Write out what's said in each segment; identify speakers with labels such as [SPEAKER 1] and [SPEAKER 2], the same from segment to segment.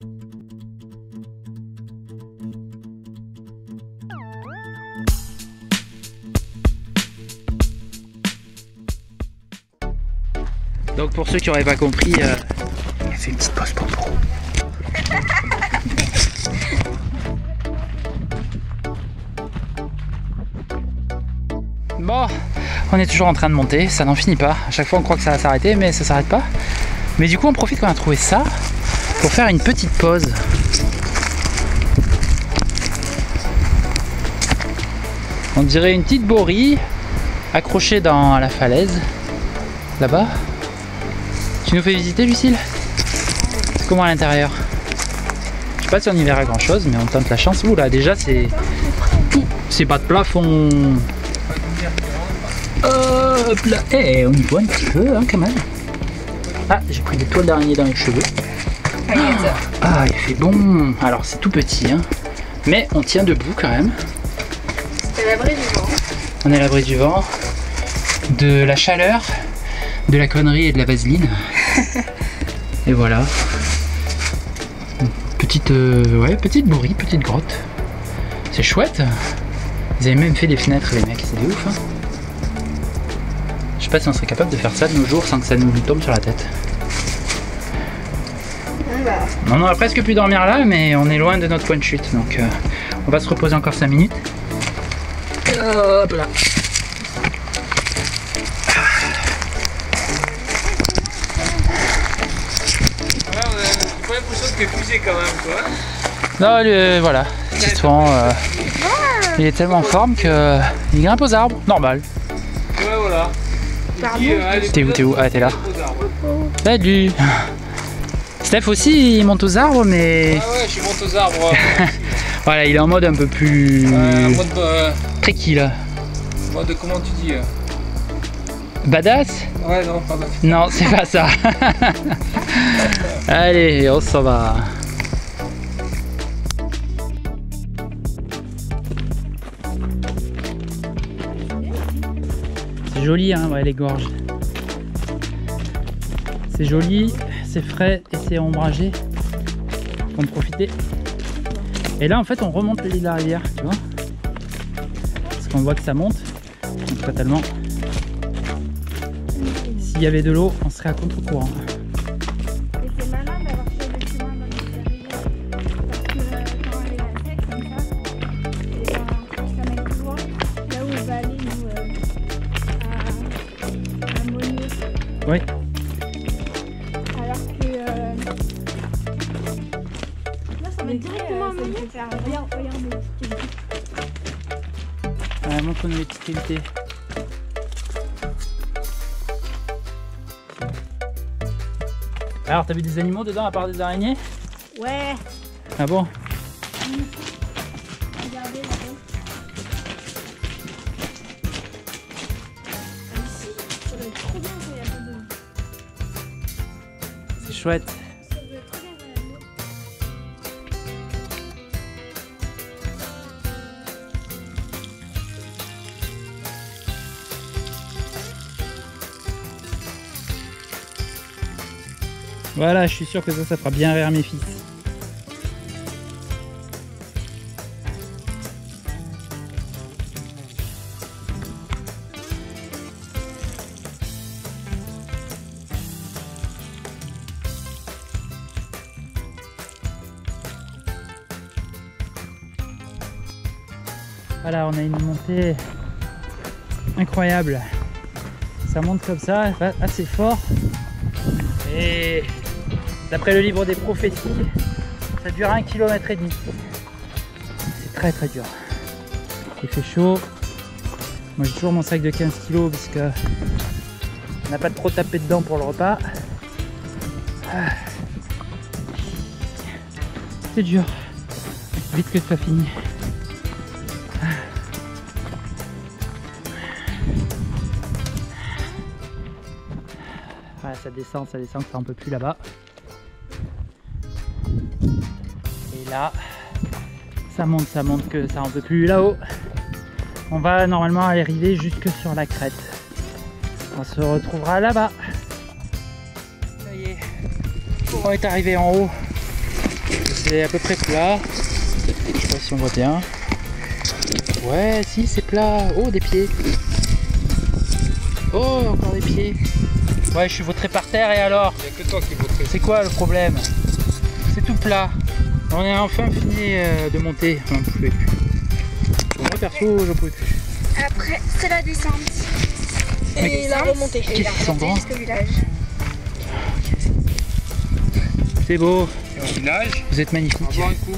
[SPEAKER 1] Donc pour ceux qui n'auraient pas compris, il a fait une petite pause popo. Bon, on est toujours en train de monter, ça n'en finit pas. À chaque fois on croit que ça va s'arrêter, mais ça s'arrête pas. Mais du coup on profite qu'on a trouvé ça pour faire une petite pause. On dirait une petite borie accrochée dans la falaise, là-bas. Tu nous fais visiter, Lucille? C'est comment à l'intérieur? Je sais pas si on y verra grand chose, mais on tente la chance. Ouh là, déjà c'est pas de plafond. Hop là, hey, on y voit un petit peu hein, quand même. Ah, j'ai pris des toiles d'araignée dans les cheveux. Ah, il fait bon. Alors c'est tout petit, hein, mais on tient debout quand même.
[SPEAKER 2] C'est à l'abri du vent.
[SPEAKER 1] On est à l'abri du vent, de la chaleur, de la connerie et de la vaseline. Et voilà. Petite, ouais, petite bourrie, petite grotte. C'est chouette. Ils avaient même fait des fenêtres les mecs, c'est de ouf. Hein. Je sais pas si on serait capable de faire ça de nos jours sans que ça nous tombe sur la tête. On aurait presque pu dormir là, mais on est loin de notre point de chute. Donc on va se reposer encore 5 minutes. Hop là.
[SPEAKER 3] Pas l'impression que t'es poussé quand même, toi.
[SPEAKER 1] Non, voilà. Titouan, il est tellement en forme qu'il grimpe aux arbres. Normal.
[SPEAKER 3] Ouais, voilà.
[SPEAKER 1] T'es où? Ah, t'es là. Salut. Steph aussi, il monte aux arbres, mais...
[SPEAKER 3] Ah ouais, je monte aux arbres.
[SPEAKER 1] Voilà, il est en mode un peu plus...
[SPEAKER 3] mode...
[SPEAKER 1] tricky, là.
[SPEAKER 3] Mode, comment tu dis
[SPEAKER 1] Badass?
[SPEAKER 3] Ouais, non, pas badass.
[SPEAKER 1] Non, c'est pas ça. Allez, on s'en va. C'est joli, hein, ouais, les gorges. C'est joli, c'est frais et c'est ombragé. Faut en profiter. Et là, en fait, on remonte le lit de la rivière, tu vois. Parce qu'on voit que ça monte. Donc, totalement. S'il y avait de l'eau, on serait à contre-courant.
[SPEAKER 2] Et c'est malin d'avoir fait le chemin dans les rivières. Parce que quand elle est sec comme ça, ça mène plus loin. Là où on va aller, nous, à Monnier.
[SPEAKER 1] Oui.
[SPEAKER 2] Alors que... là, ça mène directement à Monnier. Regardez.
[SPEAKER 1] Montre-nous les petites qualités. Alors, t'as vu des animaux dedans à part des araignées?
[SPEAKER 2] Ouais.
[SPEAKER 1] Ah bon?
[SPEAKER 2] Regardez là-bas. Ici, ça doit être trop bien quand il y a pas de...
[SPEAKER 1] C'est chouette.
[SPEAKER 2] Ça doit être trop bien quand il y a de l'eau.
[SPEAKER 1] Voilà, je suis sûr que ça fera bien rire mes fils. Voilà, on a une montée incroyable. Ça monte comme ça, assez fort. Et d'après le livre des prophéties, ça dure 1,5 km. C'est très très dur. Il fait chaud. Moi j'ai toujours mon sac de 15 kg parce que on n'a pas trop tapé dedans pour le repas. C'est dur. Vite que ça finit. Voilà, ça descend, ça un peu plus là-bas. Et là, ça monte que ça en peut plus là-haut. On va normalement arriver jusque sur la crête. On se retrouvera là-bas. Ça y est, on est arrivé en haut. c'est à peu près plat. Je sais pas si on voit bien. Ouais, si, c'est plat. Oh, des pieds. Oh, encore des pieds. Ouais, je suis vautré par terre et alors?
[SPEAKER 3] Il n'y a que toi qui voterais.
[SPEAKER 1] C'est quoi le problème? C'est tout plat. On a enfin fini de monter. On ne pouvait plus. Moi perso, j'en pouvais plus.
[SPEAKER 2] Après, c'est la descente.
[SPEAKER 1] Mais
[SPEAKER 2] Et la remontée.
[SPEAKER 1] qu'est-ce qu'ils sont grands?
[SPEAKER 2] Jusqu'au village.
[SPEAKER 1] C'est beau.
[SPEAKER 3] C'est un village.
[SPEAKER 1] Vous êtes
[SPEAKER 3] On va
[SPEAKER 1] magnifique.
[SPEAKER 3] boire un coup.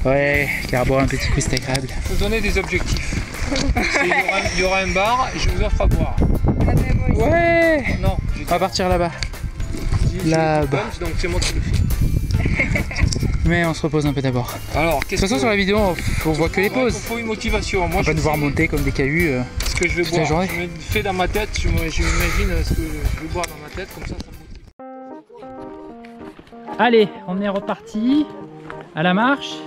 [SPEAKER 1] Ouais, car boire un petit coup c'est agréable.
[SPEAKER 3] Il faut donner des objectifs. Il y aura un bar et je vous offre à boire.
[SPEAKER 2] Ah, ben, moi aussi.
[SPEAKER 1] Ouais.
[SPEAKER 3] Non,
[SPEAKER 1] On va partir là-bas.
[SPEAKER 3] j'ai
[SPEAKER 1] Là-bas.
[SPEAKER 3] le punch, donc c'est moi qui le fais.
[SPEAKER 1] Mais on se repose un peu d'abord.
[SPEAKER 3] Alors,
[SPEAKER 1] De toute façon sur la vidéo on voit que les pauses.
[SPEAKER 3] Il faut une motivation.
[SPEAKER 1] On
[SPEAKER 3] Moi,
[SPEAKER 1] va pas
[SPEAKER 3] je
[SPEAKER 1] nous voir
[SPEAKER 3] sais
[SPEAKER 1] monter comme des cailloux.
[SPEAKER 3] ce que je vais
[SPEAKER 1] toute la
[SPEAKER 3] boire.
[SPEAKER 1] journée.
[SPEAKER 3] Je me fais dans ma tête, je m'imagine ce que je vais boire dans ma tête, comme ça me motive.
[SPEAKER 1] Allez, on est reparti à la marche.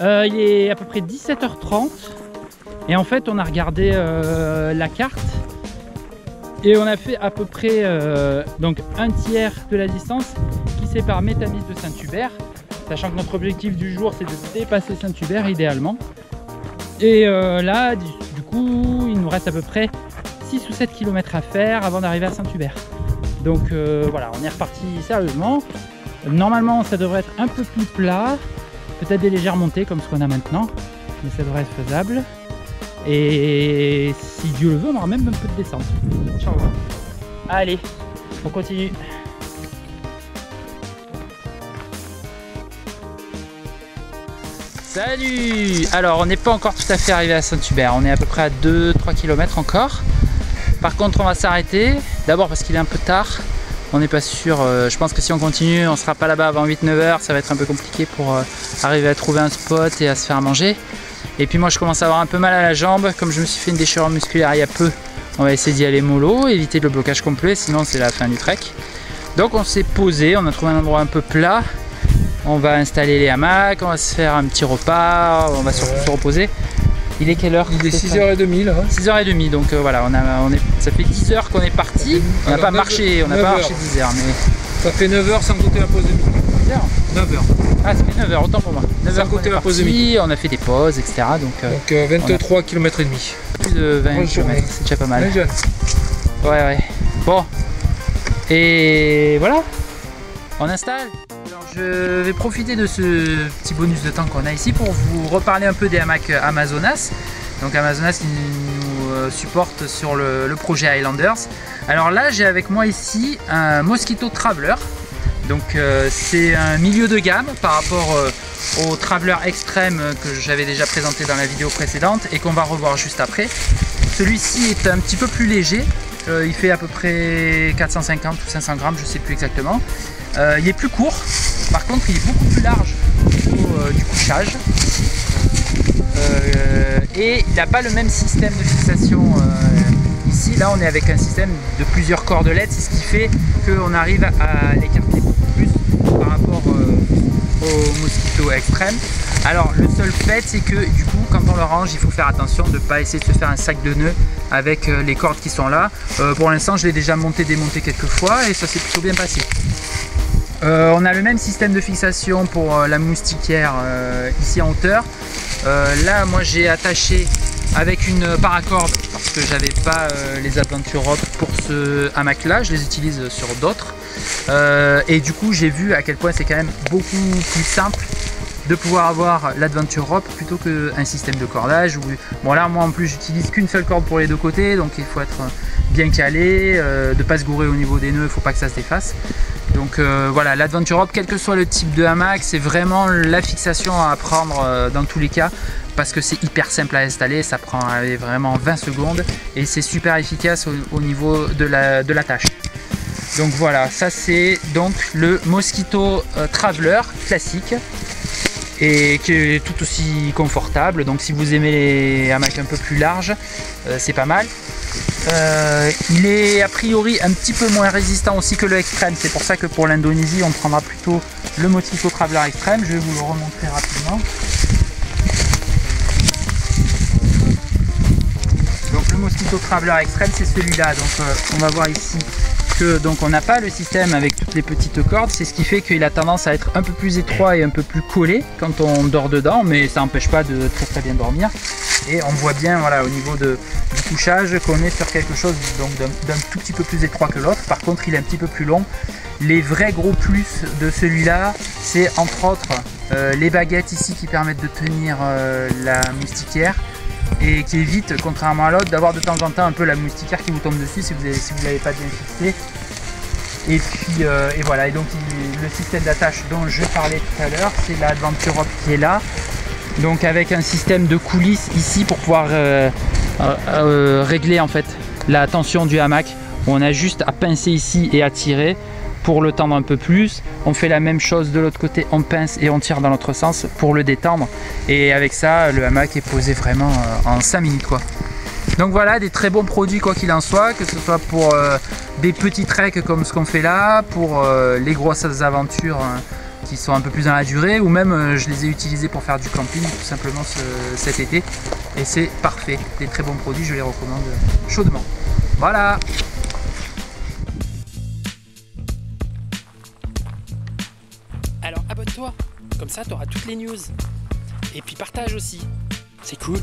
[SPEAKER 1] Il est à peu près 17h30 et en fait on a regardé la carte et on a fait à peu près donc un tiers de la distance qui sépare Métamis de Saint-Hubert, sachant que notre objectif du jour c'est de dépasser Saint-Hubert idéalement. Et là du coup il nous reste à peu près 6 ou 7 km à faire avant d'arriver à Saint-Hubert. Donc voilà, on est reparti sérieusement. Normalement ça devrait être un peu plus plat, peut-être des légères montées comme ce qu'on a maintenant, mais ça devrait être faisable. Et si Dieu le veut, on aura même un peu de descente. Ciao. Allez, on continue. Salut! Alors on n'est pas encore tout à fait arrivé à Saint-Hubert, on est à peu près à 2-3 km encore. Par contre on va s'arrêter, d'abord parce qu'il est un peu tard. On n'est pas sûr, je pense que si on continue, on sera pas là-bas avant 8-9 heures, ça va être un peu compliqué pour arriver à trouver un spot et à se faire manger. Et puis moi je commence à avoir un peu mal à la jambe, comme je me suis fait une déchirure musculaire il y a peu, on va essayer d'y aller mollo, éviter le blocage complet, sinon c'est la fin du trek. Donc on s'est posé, on a trouvé un endroit un peu plat, on va installer les hamacs, on va se faire un petit repas, on va surtout se reposer. Il est quelle heure?
[SPEAKER 3] Il est 6h30 là.
[SPEAKER 1] 6h30, donc voilà, ça fait 10 heures qu'on est parti. On n'a pas marché, on n'a pas marché 10 heures, mais...
[SPEAKER 3] Ça fait 9 heures sans compter la pause de midi.
[SPEAKER 1] 10 heures
[SPEAKER 3] 9 heures.
[SPEAKER 1] Ah, ça fait 9 heures, autant pour moi. 9 heures
[SPEAKER 3] Sans compter
[SPEAKER 1] qu'on est
[SPEAKER 3] la pause de
[SPEAKER 1] parti,
[SPEAKER 3] midi.
[SPEAKER 1] on a fait des pauses, etc. Donc,
[SPEAKER 3] 23 km et demi.
[SPEAKER 1] plus de 20
[SPEAKER 3] Bonne journée.
[SPEAKER 1] km, c'est déjà pas
[SPEAKER 3] On
[SPEAKER 1] mal.
[SPEAKER 3] est jeune.
[SPEAKER 1] Ouais. Bon, et voilà, on installe. Alors, je vais profiter de ce petit bonus de temps qu'on a ici pour vous reparler un peu des hamacs Amazonas. Donc Amazonas qui nous supporte sur le projet Highlanders. Alors là j'ai avec moi ici un Mosquito Traveler. Donc c'est un milieu de gamme par rapport au Traveler Extreme que j'avais déjà présenté dans la vidéo précédente et qu'on va revoir juste après. Celui-ci est un petit peu plus léger. Il fait à peu près 450 ou 500 grammes, je ne sais plus exactement. Il est plus court, par contre il est beaucoup plus large au niveau du couchage. Et il n'a pas le même système de fixation ici. Là on est avec un système de plusieurs cordelettes, c'est ce qui fait qu'on arrive à l'écarter beaucoup plus par rapport au Mosquito Extreme. Alors le seul fait c'est que du coup quand on le range il faut faire attention de ne pas essayer de se faire un sac de nœuds avec les cordes qui sont là. Pour l'instant je l'ai déjà monté démonté quelques fois et ça s'est plutôt bien passé. On a le même système de fixation pour la moustiquière ici en hauteur. Là moi j'ai attaché avec une paracorde parce que j'avais pas les Adventure Rope pour ce hamac là, je les utilise sur d'autres. Et du coup j'ai vu à quel point c'est quand même beaucoup plus simple de pouvoir avoir l'Adventure Rope plutôt qu'un système de cordage. Bon là moi en plus j'utilise qu'une seule corde pour les deux côtés, donc il faut être bien calé, de ne pas se gourer au niveau des nœuds, il ne faut pas que ça se défasse. Donc voilà, l'Adventure Rope, quel que soit le type de hamac, c'est vraiment la fixation à prendre dans tous les cas parce que c'est hyper simple à installer, ça prend vraiment 20 secondes et c'est super efficace au niveau de la tâche. Donc voilà, ça c'est donc le Mosquito Traveler classique et qui est tout aussi confortable. Donc si vous aimez les hamacs un peu plus larges, c'est pas mal. Il est a priori un petit peu moins résistant aussi que le Extreme, c'est pour ça que pour l'Indonésie on prendra plutôt le Mosquito Traveler Extreme. Je vais vous le remontrer rapidement. Donc le Mosquito Traveler Extreme c'est celui-là, donc on va voir ici que donc on n'a pas le système avec toutes les petites cordes, c'est ce qui fait qu'il a tendance à être un peu plus étroit et un peu plus collé quand on dort dedans, mais ça n'empêche pas de très bien dormir. Et on voit bien voilà, au niveau du couchage qu'on est sur quelque chose d'un tout petit peu plus étroit que l'autre. Par contre il est un petit peu plus long. Les vrais gros plus de celui-là, c'est entre autres les baguettes ici qui permettent de tenir la moustiquaire et qui évite, contrairement à l'autre, d'avoir de temps en temps un peu la moustiquaire qui vous tombe dessus si vous ne l'avez pas bien fixé. Et puis et voilà, et donc le système d'attache dont je parlais tout à l'heure, c'est l'Adventure Rope qui est là. Donc avec un système de coulisses ici pour pouvoir régler en fait la tension du hamac. On a juste à pincer ici et à tirer pour le tendre un peu plus. On fait la même chose de l'autre côté, on pince et on tire dans l'autre sens pour le détendre. Et avec ça, le hamac est posé vraiment en 5 minutes quoi. Donc voilà, des très bons produits quoi qu'il en soit, que ce soit pour des petits treks comme ce qu'on fait là, pour les grosses aventures qui sont un peu plus dans la durée, ou même je les ai utilisés pour faire du camping tout simplement cet été. Et c'est parfait, des très bons produits, je les recommande chaudement. Voilà.
[SPEAKER 4] Alors abonne-toi, comme ça tu auras toutes les news. Et puis partage aussi, c'est cool.